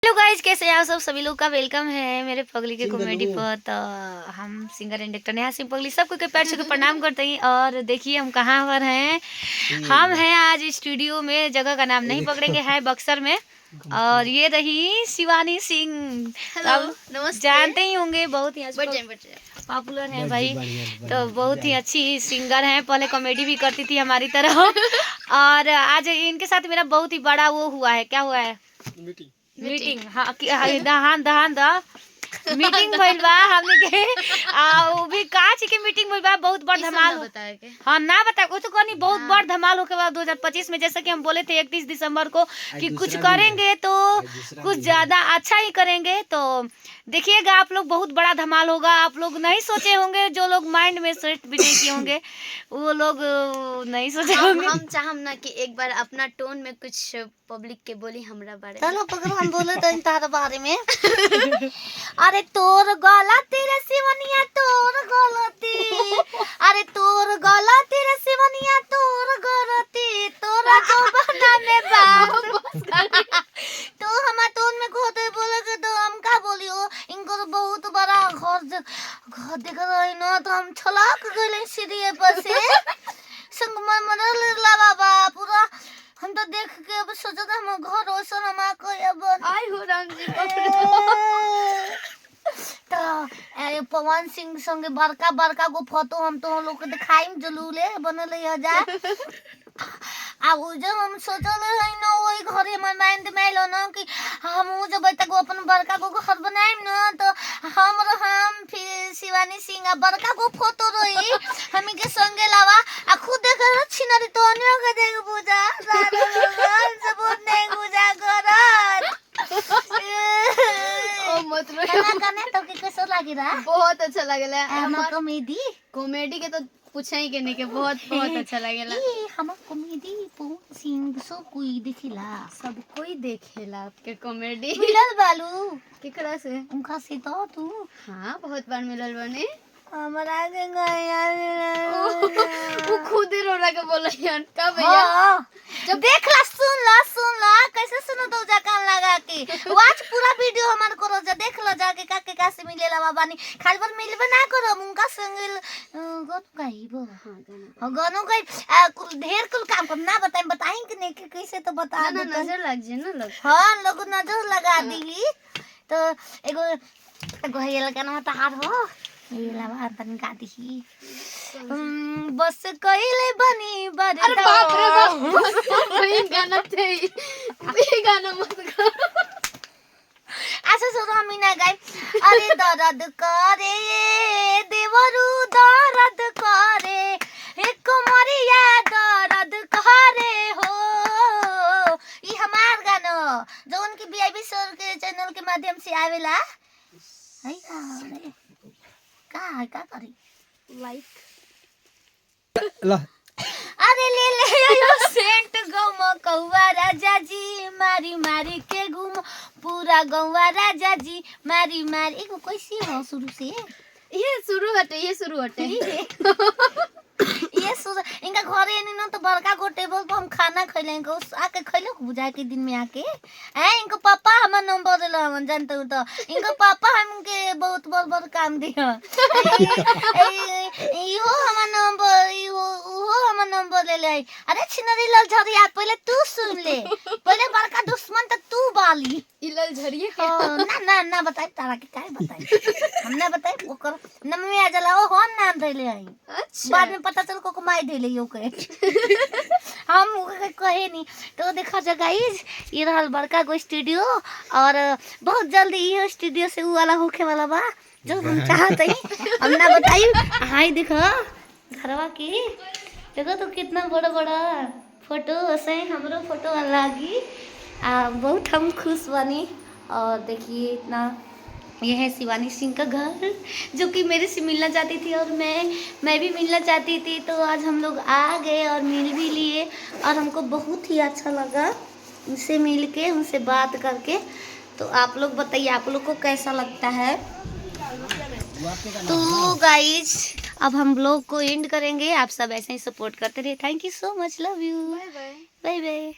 Hello guys, कैसे हैं आप सब? सभी लोग का वेलकम है मेरे पगली के कॉमेडी पर। तो हम singer and actor Neha Singh पगली सबको पैर छू के प्रणाम करते हैं। और देखिए हम कहाँ पर हैं। हम हैं आज स्टूडियो में, जगह का नाम नहीं पकड़ेंगे, है बक्सर में। और ये रही शिवानी सिंह, अब जानते ही होंगे, बहुत ही पॉपुलर है भाई। तो बहुत ही अच्छी सिंगर हैं, पहले कॉमेडी भी करती थी हमारी तरह। और आज इनके साथ मेरा बहुत ही बड़ा वो हुआ है। क्या हुआ है? मीटिंग। हाँ दहान दहान दा मीटिंग भइल बा हमने के। वो भी काच के मीटिंग भइल बा, बहुत बड़ धमाल बताया के। हाँ ना बताए, वो तो कहनी बहुत बड़ धमाल होके बाद 2025 में, जैसे कि हम बोले थे 31 दिसंबर को कि कुछ करेंगे तो कुछ ज्यादा अच्छा ही करेंगे। तो देखिएगा आप लोग, बहुत बड़ा धमाल होगा। आप लोग नहीं सोचे होंगे, जो लोग माइंड में सेट भी नहीं किए होंगे वो लोग नहीं सोचे होंगे। हम चाहम ना कि एक बार अपना टोन में कुछ पब्लिक के बोली हमरा बारे में। चलो पकड़, हम बोले तो तार बारे में। अरे तोर गलती रे शिवनिया, तोर गलती। अरे तोर गलती रे शिवनिया, तोर गलती। तोरा जो बना में बात तो हम टोन में खोदे बोले के, तो हम का बोलियो। इनको तो बहुत बड़ा घर देख रहे न, तो हम छलाक गइले सीढ़ी पर से। संगमरमर ला बाबा पूरा। हम तो देख के अब सोचते हम घर ओसन हम अब आई हो राम जी तो पवन सिंह संगे बड़का बड़का गो फोटो हम तो लोग के दिखाई जलूले बनल जा। अब जब हम सोचल है न, वही घरे हमर माइंड में आइलो न कि हम जब तक अपन बड़का गो घर बनाएम न, तो हम फिर शिवानी सिंह बड़का गो फोटो रही हमी के संगे लावा। आ खुद देख छिनरी तो अन्य के देख पूजा सबूत नहीं पूजा करत। ओ मतलब कने तो के कैसा लागी रहा? बहुत अच्छा लगेला। हमार कॉमेडी के तो पूछा ही के नहीं के बहुत अच्छा लगेला। ई हमार कॉमेडी पवन सिंह सब कोई देखिला, सब कोई देखेला आपके कॉमेडी। मिलल बालू केकरा से? उनका से तो तू। हाँ बहुत बार मिलल बने। हमरा के गया वो खुद ही रोना के बोला यार का भैया। जब देखला सुन ला कैसे सुनो तो जा कान लगा के वाच पूरा वीडियो हमार करो जा, देख लो जाके काके का से मिलेला बाबानी। खाली बार मिलबे ना करो उनका संग गो गाइबो। हां गानो गाइ कुल ढेर कुल काम कर ना बताएं कि नहीं कि कैसे तो बता ना नजर लग जे ना लोग। हां लोग नजर लगा दी। तो एगो ये लगाना तार हो ये लावा तन का दी। बस कइले बनी बरदा। अरे बाप रे बाप, वही गाना थे, ये गाना मत गा। अच्छा सुनो हम ना गाए। अरे दर्द करे देवरू दर्द करे, एक मरिया दर्द करे हो। ये हमार गाना जो उनकी बीआईबी सर के चैनल के माध्यम से आवेला है। का करी लाइक अरे ले यो सेंट गौवा कौवा राजा जी, मारी मारी के घूम पूरा गौवा राजा जी, मारी मारी। एक कैसी हो शुरू से? ये शुरू हटे ये शुरू इनका घरे नहीं ना, तो बड़का गो टेबल पर हम खाना खइले इनको आके खइले बुझा के दिन में आके। इनको पापा हमर नंबर देला, हम जानते हो। तो इनको पापा हमके बहुत बड़ काम दिया। इहो हमर नंबर इहो हमर नंबर ले ले। अरे छिनरी लाल झरिया पहले तू सुन ले, पहले बड़का दुश्मन तो तू बाली। इलल झरिए ना बताई तारा के काहे बताई। हम ना बताई ओकर नाम में आ जाला, ओ हम नाम धइले आई। अच्छा बाद में पता चल को माई धइले यो के। हम कहे नहीं। तो देखा जा गाइस, ये रहल बड़का गो स्टूडियो। और बहुत जल्दी ये स्टूडियो से उ वाला होखे वाला बा जो हम चाहत हई। हम ना बताई। हाय देखो घरवा की, देखो तो कितना बड़ा बड़ा फोटो से हमरो फोटो लागी। बहुत हम खुश बनी। और देखिए इतना, ये है शिवानी सिंह का घर जो कि मेरे से मिलना चाहती थी और मैं भी मिलना चाहती थी। तो आज हम लोग आ गए और मिल भी लिए और हमको बहुत ही अच्छा लगा उनसे मिल के, उनसे बात करके। तो आप लोग बताइए आप लोग को कैसा लगता है। तो गाइज अब हम लोग को एंड करेंगे। आप सब ऐसे ही सपोर्ट करते रहिए। Thank you so much, love you, bye bye.